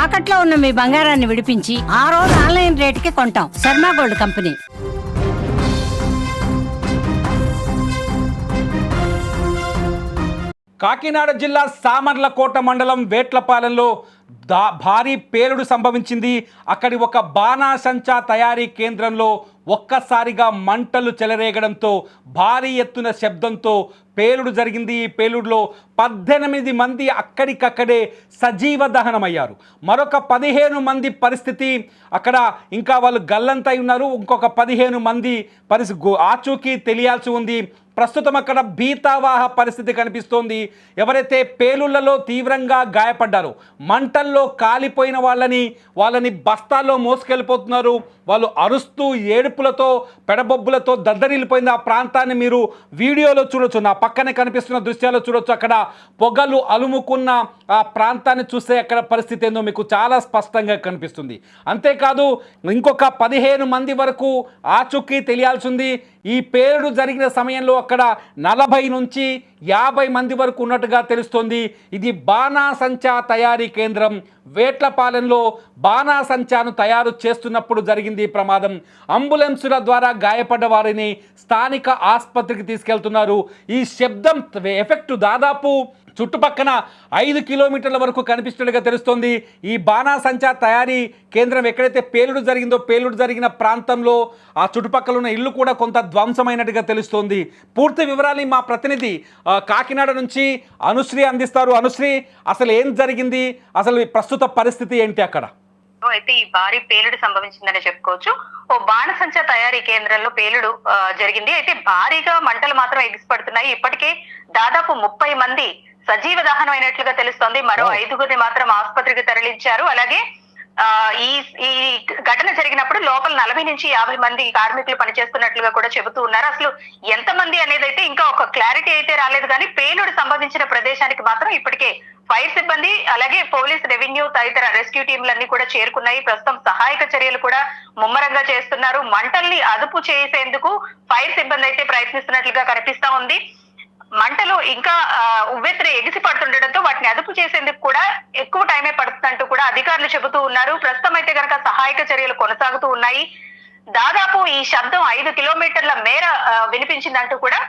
తాకట్లో ఉన్న మీ బంగారాన్ని విడిపించి ఆ రోజు ఆన్లైన్ రేటుకి కొంటాం. Sharma gold company. కాకినాడ జిల్లా సామర్లకోట మండలం వేట్లపాలెంలో భారీ పేలుడు సంభవించింది. అక్కడి ఒక బాణాసంచా తయారీ కేంద్రంలో ఒక్కసారిగా మంటలు చెలరేగడంతో భారీ ఎత్తున శబ్దంతో పేలుడు జరిగింది. ఈ పేలుడులో 18 మంది అక్కడికక్కడే సజీవ దహనమయ్యారు. మరొక 15 మంది పరిస్థితి అక్కడ ఇంకా వాళ్ళు గల్లంతై ఉన్నారు. ఇంకొక 15 మంది ఆచూకీ తెలియాల్సి ఉంది. ప్రస్తుతం అక్కడ భీతావాహ పరిస్థితి కనిపిస్తోంది. ఎవరైతే పేలుళ్లలో తీవ్రంగా గాయపడ్డారో, మంటల్లో కాలిపోయిన వాళ్ళని బస్తాల్లో మోసుకెళ్ళిపోతున్నారు. వాళ్ళు అరుస్తూ ఏడుపులతో పెడబొబ్బులతో దద్దరిల్లిపోయింది. ఆ ప్రాంతాన్ని మీరు వీడియోలో చూడొచ్చు, నా పక్కనే కనిపిస్తున్న దృశ్యాల్లో చూడొచ్చు. అక్కడ పొగలు అలుముకున్న ఆ ప్రాంతాన్ని చూస్తే అక్కడ పరిస్థితి ఏందో మీకు చాలా స్పష్టంగా కనిపిస్తుంది. అంతేకాదు ఇంకొక 15 మంది వరకు ఆచూకీ తెలియాల్సి ఉంది. ఈ పేలుడు జరిగిన సమయంలో అక్కడ 40 నుంచి 50 మంది వరకు ఉన్నట్టుగా తెలుస్తోంది. ఇది బాణాసంచా తయారీ కేంద్రం. వేట్లపాలెంలో బాణాసంచాను తయారు చేస్తున్నప్పుడు జరిగింది ఈ ప్రమాదం. అంబులెన్సుల ద్వారా గాయపడ్డ వారిని స్థానిక ఆసుపత్రికి తీసుకెళ్తున్నారు. ఈ శబ్దం ఎఫెక్ట్ దాదాపు చుట్టుపక్కన 5 కిలోమీటర్ల వరకు కనిపిస్తున్నట్టుగా తెలుస్తోంది. ఈ బాణాసంచా తయారీ కేంద్రం ఎక్కడైతే పేలుడు జరిగిందో, పేలుడు జరిగిన ప్రాంతంలో ఆ చుట్టుపక్కల ఉన్న ఇల్లు కూడా కొంత ధ్వంసమైనట్టుగా తెలుస్తోంది. పూర్తి వివరాలు మా ప్రతినిధి కాకినాడ నుంచి అనుశ్రీ అందిస్తారు. అనుశ్రీ, అసలు ఏం జరిగింది, అసలు ప్రస్తుత పరిస్థితి ఏంటి అక్కడ? అయితే ఈ భారీ పేలుడు సంభవించిందని చెప్పుకోవచ్చు. ఓ బాణసంచా తయారీ కేంద్రంలో పేలుడు జరిగింది. అయితే భారీగా మంటలు మాత్రం ఎగిసిపడుతున్నాయి. ఇప్పటికే దాదాపు 30 మంది సజీవ దహనం అయినట్లుగా తెలుస్తోంది. మరో 5గురిని మాత్రం ఆసుపత్రికి తరలించారు. అలాగే ఈ ఘటన జరిగినప్పుడు లోపల 40 నుంచి 50 మంది కార్మికులు పనిచేస్తున్నట్లుగా కూడా చెబుతూ ఉన్నారు. అసలు ఎంతమంది అనేది అయితే ఇంకా ఒక క్లారిటీ అయితే రాలేదు. కానీ పేలుడు సంభవించిన ప్రదేశానికి మాత్రం ఇప్పటికే ఫైర్ సిబ్బంది, అలాగే పోలీస్, రెవెన్యూ తదితర రెస్క్యూ టీంలన్నీ కూడా చేరుకున్నాయి. ప్రస్తుతం సహాయక చర్యలు కూడా ముమ్మరంగా చేస్తున్నారు. మంటల్ని అదుపు చేసేందుకు ఫైర్ సిబ్బంది అయితే ప్రయత్నిస్తున్నట్లుగా కనిపిస్తా ఉంది. మంటలు ఇంకా ఉవ్వెత్తున ఎగిసి పడుతుండటంతో వాటిని అదుపు చేసేందుకు కూడా ఎక్కువ టైమే పడుతుందంటూ కూడా అధికారులు చెబుతూ ఉన్నారు. ప్రస్తుతం అయితే కనుక సహాయక చర్యలు కొనసాగుతూ ఉన్నాయి. దాదాపు ఈ శబ్దం 5 కిలోమీటర్ల మేర వినిపించిందంటూ కూడా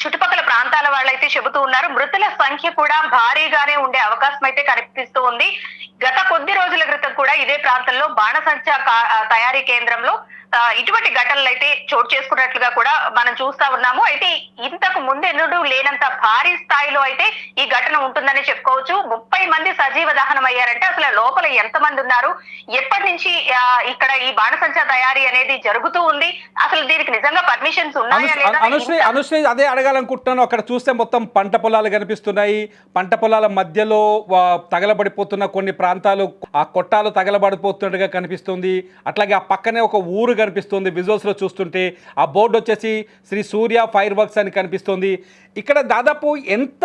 చుట్టుపక్కల ప్రాంతాల వాళ్ళైతే చెబుతూ ఉన్నారు. మృతుల సంఖ్య కూడా భారీగానే ఉండే అవకాశం అయితే కనిపిస్తూ ఉంది. గత కొద్ది రోజుల క్రితం కూడా ఇదే ప్రాంతంలో బాణసంచా తయారీ కేంద్రంలో ఇటువంటి ఘటనలు అయితే చోటు చేసుకున్నట్లుగా కూడా మనం చూస్తా ఉన్నాము. అయితే ఇంతకు ముందెన్నడూ లేనంత భారీ స్థాయిలో అయితే ఈ ఘటన ఉంటుందని చెప్పుకోవచ్చు. 30 మంది సజీవ దహనం అయ్యారంటే అసలు లోపల ఎంత మంది ఉన్నారు, ఎప్పటి నుంచి ఇక్కడ ఈ బాణసంచా తయారీ అనేది జరుగుతూ ఉంది, అసలు దీనికి నిజంగా పర్మిషన్స్ ఉన్నాయా లేదా? అనుశ్రీ, అదే అడగాలనుకుంటున్నాను. అక్కడ చూస్తే మొత్తం పంట పొలాలు కనిపిస్తున్నాయి. పంట పొలాల మధ్యలో తగలబడిపోతున్న కొన్ని ప్రాంతాలు, ఆ కొట్టాలు తగలబడిపోతున్నట్టుగా కనిపిస్తుంది. అట్లాగే ఆ పక్కనే ఒక ఊరు కనిపిస్తుంది. విజువల్స్ లో చూస్తుంటే ఆ బోర్డు వచ్చేసి శ్రీ సూర్య ఫైర్ వర్క్స్ అని కనిపిస్తుంది. ఇక్కడ దాదాపు ఎంత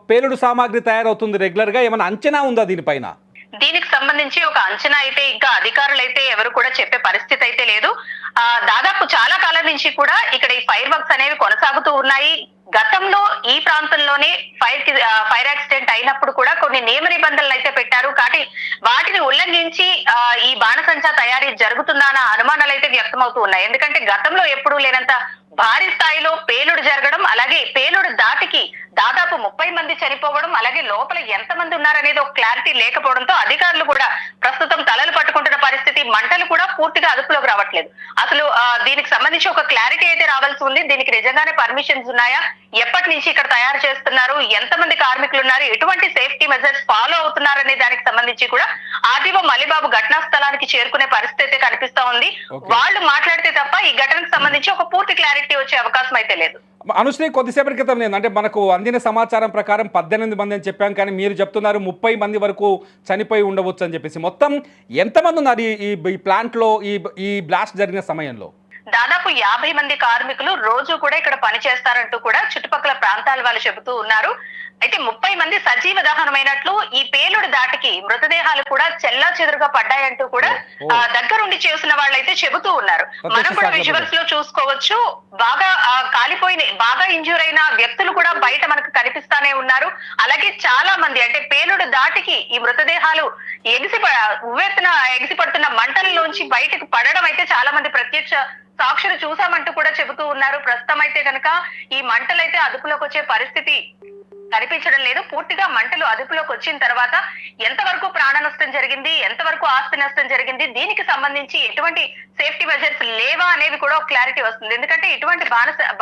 పేలుడు సామాగ్రి తయారవుతుంది రెగ్యులర్ గా? ఏమైనా అంచనా ఉందా దీనిపైన? దీనికి సంబంధించి ఒక అంచనా అయితే ఇంకా అధికారులు అయితే ఎవరు కూడా చెప్పే పరిస్థితి అయితే లేదు. దాదాపు చాలా కాలం నుంచి కూడా ఇక్కడ ఈ ఫైర్ వర్క్స్ అనేవి కొనసాగుతూ ఉన్నాయి. గతంలో ఈ ప్రాంతంలోనే ఫైర్ యాక్సిడెంట్ అయినప్పుడు కూడా కొన్ని నియమ నిబంధనలు అయితే పెట్టారు. కానీ వాటిని ఉల్లంఘించి ఈ బాణసంచా తయారీ జరుగుతుందా అన్న అనుమానాలు అయితే వ్యక్తమవుతూ ఉన్నాయి. ఎందుకంటే గతంలో ఎప్పుడూ లేనంత భారీ స్థాయిలో పేలుడు జరగడం, అలాగే పేలుడు దాటికి దాదాపు 30 మంది చనిపోవడం, అలాగే లోపల ఎంత మంది ఉన్నారనేది ఒక క్లారిటీ లేకపోవడంతో అధికారులు కూడా ప్రస్తుతం తలలు పట్టుకుంటున్న పరిస్థితి. మంటలు కూడా పూర్తిగా అదుపులోకి రావట్లేదు. అసలు దీనికి సంబంధించి ఒక క్లారిటీ అయితే రావాల్సి ఉంది. దీనికి నిజంగానే పర్మిషన్స్ ఉన్నాయా, ఎప్పటి నుంచి ఇక్కడ తయారు చేస్తున్నారు, ఎంతమంది కార్మికులు ఉన్నారు, ఎటువంటి సేఫ్టీ మెజర్స్ ఫాలో అవుతున్నారు అనే దానికి సంబంధించి కూడా ఆర్డీఓ మలిబాబు ఘటనా స్థలానికి చేరుకునే పరిస్థితి అయితే కనిపిస్తా ఉంది. వాళ్ళు మాట్లాడితే తప్ప ఈ ఘటనకు సంబంధించి ఒక పూర్తి క్లారిటీ వచ్చే అవకాశం అయితే లేదు. అనుశ్రీ, కొద్దిసేపటి క్రితం అంటే మనకు అందిన సమాచారం ప్రకారం 18 మంది అని చెప్పాం, కానీ మీరు చెప్తున్నారు 30 మంది వరకు చనిపోయి ఉండవచ్చు అని చెప్పేసి. మొత్తం ఎంతమంది ఉన్నారు ఈ ప్లాంట్లో ఈ బ్లాస్ట్ జరిగిన సమయంలో? దాదాపు 50 మంది కార్మికులు రోజు కూడా ఇక్కడ పనిచేస్తారంటూ కూడా చుట్టుపక్కల ప్రాంతాల వాళ్ళు చెబుతూ ఉన్నారు. అయితే 30 మంది సజీవ దహనమైనట్లు ఈ పేలుడు దాటికి మృతదేహాలు కూడా చెల్లా చెదురుగా పడ్డాయంటూ కూడా దగ్గరుండి చేసిన వాళ్ళైతే చెబుతూ ఉన్నారు. మనం కూడా విజువల్స్ లో చూసుకోవచ్చు. బాగా కాలిపోయిన, బాగా ఇంజ్యూర్ అయిన వ్యక్తులు కూడా బయట మనకు కనిపిస్తానే ఉన్నారు. అలాగే చాలా మంది అంటే పేలుడు దాటికి ఈ మృతదేహాలు ఉవ్వెత్తున ఎగిసిపడుతున్న మంటలలోంచి బయటకు పడడం అయితే చాలా మంది ప్రత్యక్ష సాక్షులు చూసామంటూ కూడా చెబుతూ ఉన్నారు. ప్రస్తుతం అయితే కనుక ఈ మంటలైతే అదుపులోకి వచ్చే పరిస్థితి కనిపించడం లేదు. పూర్తిగా మంటలు అదుపులోకి వచ్చిన తర్వాత ఎంతవరకు ప్రాణ నష్టం జరిగింది, ఎంతవరకు ఆస్తి నష్టం జరిగింది, దీనికి సంబంధించి ఎటువంటి సేఫ్టీ మెజర్స్ లేవా అనేవి కూడా ఒక క్లారిటీ వస్తుంది. ఎందుకంటే ఇటువంటి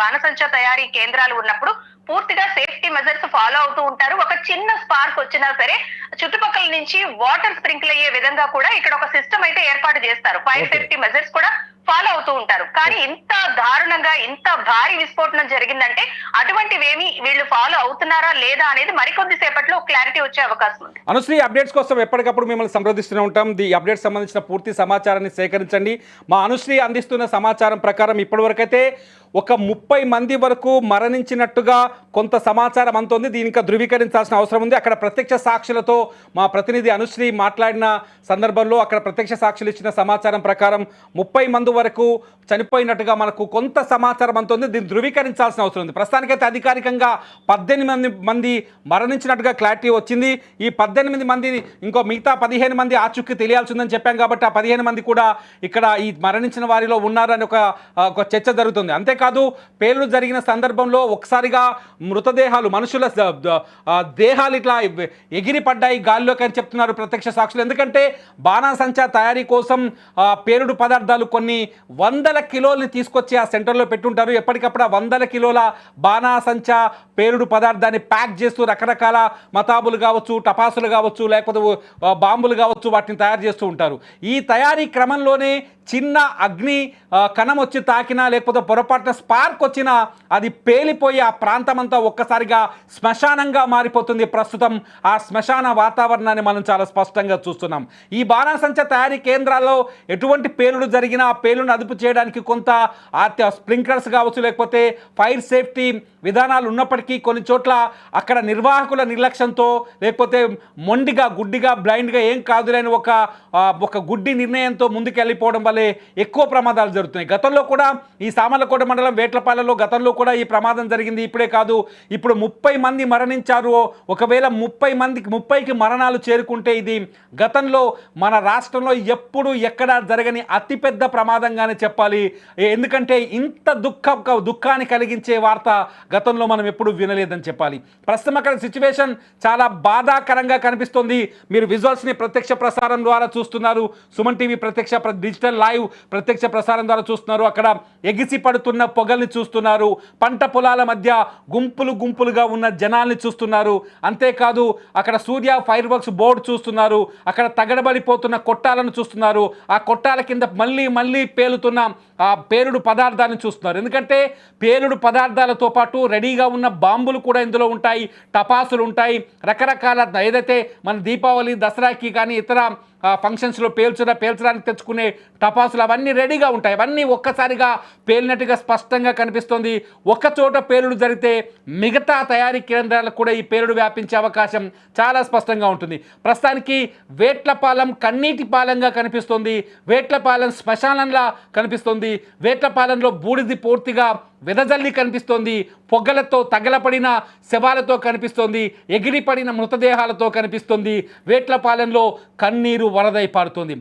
బాణసంచా తయారీ కేంద్రాలు ఉన్నప్పుడు పూర్తిగా సేఫ్టీ మెజర్స్ ఫాలో అవుతూ ఉంటారు. ఒక చిన్న స్పార్క్ వచ్చినా సరే చుట్టుపక్కల నుంచి వాటర్ స్ప్రింకిల్ అయ్యే విధంగా కూడా ఇక్కడ ఒక సిస్టమ్ అయితే ఏర్పాటు చేస్తారు. ఫైర్ సేఫ్టీ మెజర్స్ కూడా ఫాలో అవుతూ ఉంటారు. కానీ ఇంత దారుణంగా ఇంత భారీ విస్ఫోటనం జరిగిందంటే అటువంటివేమి వీళ్ళు ఫాలో అవుతున్నారా లేదా అనేది మరికొద్ది సేపట్లో క్లారిటీ వచ్చే అవకాశం ఉంది. అనుశ్రీ, అప్డేట్స్ కోసం ఎప్పటికప్పుడు మిమ్మల్ని సంప్రదిస్తూనే ఉంటాం. ఈ అప్డేట్స్ సంబంధించిన పూర్తి సమాచారాన్ని సేకరించండి. మా అనుశ్రీ అందిస్తున్న సమాచారం ప్రకారం ఇప్పటివరకైతే ఒక 30 మంది వరకు మరణించినట్టుగా కొంత సమాచారం అంతోంది. దీని ఇంకా ధృవీకరించాల్సిన అవసరం ఉంది. అక్కడ ప్రత్యక్ష సాక్షులతో మా ప్రతినిధి అనుశ్రీ మాట్లాడిన సందర్భంలో అక్కడ ప్రత్యక్ష సాక్షులు ఇచ్చిన సమాచారం ప్రకారం 30 మంది వరకు చనిపోయినట్టుగా మనకు కొంత సమాచారం అంతోంది. దీన్ని ధృవీకరించాల్సిన అవసరం ఉంది. ప్రస్తుతానికైతే అధికారికంగా 18 మంది మరణించినట్టుగా క్లారిటీ వచ్చింది. ఈ 18 మంది ఇంకో మిగతా 15 మంది ఆచూకీ తెలియాల్సి ఉందని చెప్పాం కాబట్టి ఆ 15 మంది కూడా ఇక్కడ ఈ మరణించిన వారిలో ఉన్నారని ఒక చర్చ జరుగుతుంది. అంతేకాదు పేలుడు జరిగిన సందర్భంలో ఒకసారిగా మృతదేహాలు, మనుషుల దేహాలు ఇట్లా ఎగిరి పడ్డాయి గాల్లోకి అని చెప్తున్నారు ప్రత్యక్ష సాక్షులు. ఎందుకంటే బాణాసంచా తయారీ కోసం పేలుడు పదార్థాలు కొన్ని వందల కిలోల్ని తీసుకొచ్చి ఆ సెంటర్లో పెట్టుంటారు. ఎప్పటికప్పుడు ఆ 100 కిలోల బాణాసంచా పేలుడు పదార్థాన్ని ప్యాక్ చేస్తూ రకరకాల మతాబులు కావచ్చు, టపాసులు కావచ్చు, లేకపోతే బాంబులు కావచ్చు, వాటిని తయారు చేస్తూ ఉంటారు. ఈ తయారీ క్రమంలోనే చిన్న అగ్ని కణం వచ్చి తాకినా, లేకపోతే పొరపాటున స్పార్క్ వచ్చినా అది పేలిపోయి ఆ ప్రాంతం అంతా ఒక్కసారిగా శ్మశానంగా మారిపోతుంది. ప్రస్తుతం ఆ శ్మశాన వాతావరణాన్ని మనం చాలా స్పష్టంగా చూస్తున్నాం. ఈ బాణాసంచా తయారీ కేంద్రాల్లో ఎటువంటి పేలుడు జరిగినా ఆ పేలుడును అదుపు చేయడానికి కొంత స్ప్రింక్లర్స్ కావచ్చు, లేకపోతే ఫైర్ సేఫ్టీ విధానాలు ఉన్నప్పటికీ కొన్ని చోట్ల అక్కడ నిర్వాహకుల నిర్లక్ష్యంతో, లేకపోతే మొండిగా, గుడ్డిగా, బ్లైండ్గా ఏం కాదులేని ఒక గుడ్డి నిర్ణయంతో ముందుకు వెళ్ళిపోవడం వల్లే ఎక్కువ ప్రమాదాలు జరుగుతున్నాయి. గతంలో కూడా ఈ సామర్లకోట మండలం వేట్లపాలెంలో గతంలో కూడా ఈ ప్రమాదం జరిగింది. ఇప్పుడే కాదు, ఇప్పుడు 30 మంది మరణించారు. ఒకవేళ 30కి మరణాలు చేరుకుంటే ఇది గతంలో మన రాష్ట్రంలో ఎప్పుడు ఎక్కడా జరగని అతిపెద్ద ప్రమాదంగానే చెప్పాలి. ఎందుకంటే ఇంత దుఃఖాన్ని కలిగించే వార్త గతంలో మనం ఎప్పుడు వినలేదని చెప్పాలి. ప్రస్తుతం అక్కడ సిచ్యువేషన్ చాలా బాధాకరంగా కనిపిస్తుంది. మీరు విజువల్స్ని ప్రత్యక్ష ప్రసారం ద్వారా చూస్తున్నారు. సుమన్ టీవీ ప్రత్యక్ష డిజిటల్ లైవ్ ప్రత్యక్ష ప్రసారం ద్వారా చూస్తున్నారు. అక్కడ ఎగిసి పడుతున్న పొగల్ని చూస్తున్నారు. పంట పొలాల మధ్య గుంపులుగా ఉన్న జనాల్ని చూస్తున్నారు. అంతేకాదు అక్కడ సూర్య ఫైర్ వర్క్స్ బోర్డు చూస్తున్నారు. అక్కడ తగడబడిపోతున్న కొట్టాలను చూస్తున్నారు. ఆ కొట్టాల కింద మళ్ళీ పేలుతున్న ఆ పేలుడు పదార్థాలను చూస్తున్నారు. ఎందుకంటే పేలుడు పదార్థాలతో పాటు రెడీగా ఉన్న బాంబులు కూడా ఇందులో ఉంటాయి, టపాసులు ఉంటాయి, రకరకాల ఏదైతే మన దీపావళి, దసరాకి కానీ ఇతర ఫంక్షన్స్లో పేల్చడానికి తెచ్చుకునే టపాసులు అవన్నీ రెడీగా ఉంటాయి. అవన్నీ ఒక్కసారిగా పేలినట్టుగా స్పష్టంగా కనిపిస్తుంది. ఒక చోట పేలుడు జరిగితే మిగతా తయారీ కేంద్రాలకు కూడా ఈ పేలుడు వ్యాపించే అవకాశం చాలా స్పష్టంగా ఉంటుంది. ప్రస్తుతానికి వేట్లపాలెం కన్నీటి పాలెంగా కనిపిస్తుంది. వేట్లపాలెం శ్మశానంలా కనిపిస్తుంది. వేట్లపాలెంలో బూడిది పూర్తిగా వెదజల్లి కనిపిస్తోంది. పొగలతో తగలపడిన శవాలతో కనిపిస్తోంది. ఎగిరిపడిన మృతదేహాలతో కనిపిస్తుంది. వేట్లపాలెంలో కన్నీరు వరదై పారుతుంది.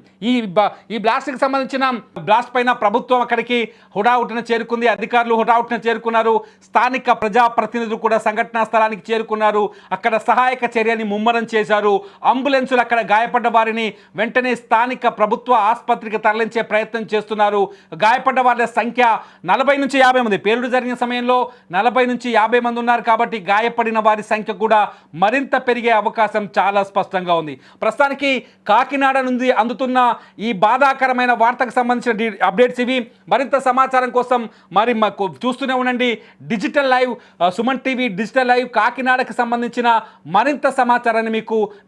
ఈ బ్లాస్ట్కి సంబంధించిన బ్లాస్ట్ పైన ప్రభుత్వం అక్కడికి హుటాహుటిన చేరుకుంది. అధికారులు హుటాహుటిన చేరుకున్నారు. స్థానిక ప్రజాప్రతినిధులు కూడా సంఘటనా స్థలానికి చేరుకున్నారు. అక్కడ సహాయక చర్యని ముమ్మరం చేశారు. అంబులెన్సులు అక్కడ గాయపడ్డ వారిని వెంటనే స్థానిక ప్రభుత్వ ఆసుపత్రికి తరలించే ప్రయత్నం చేస్తున్నారు. గాయపడ్డ వారి సంఖ్య 40 నుంచి 50 మంది. పేలుడు జరిగిన సమయంలో 40 నుంచి 50 మంది ఉన్నారు కాబట్టి గాయపడిన వారి సంఖ్య కూడా మరింత పెరిగే అవకాశం చాలా స్పష్టంగా ఉంది. ప్రస్తుతానికి కాకినాడ నుండి అందుతున్న ఈ బాధాకరమైన వార్తకు సంబంధించిన అప్డేట్స్ ఇవి. మరింత సమాచారం కోసం మరి మాకు చూస్తూనే ఉండండి digital live, Suman TV digital live. కాకినాడకు సంబంధించిన మరింత సమాచారాన్ని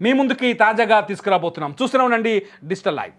మీ ముందుకి తాజాగా తీసుకురాబోతున్నాం. చూస్తూనే ఉండండి డిజిటల్ లైవ్.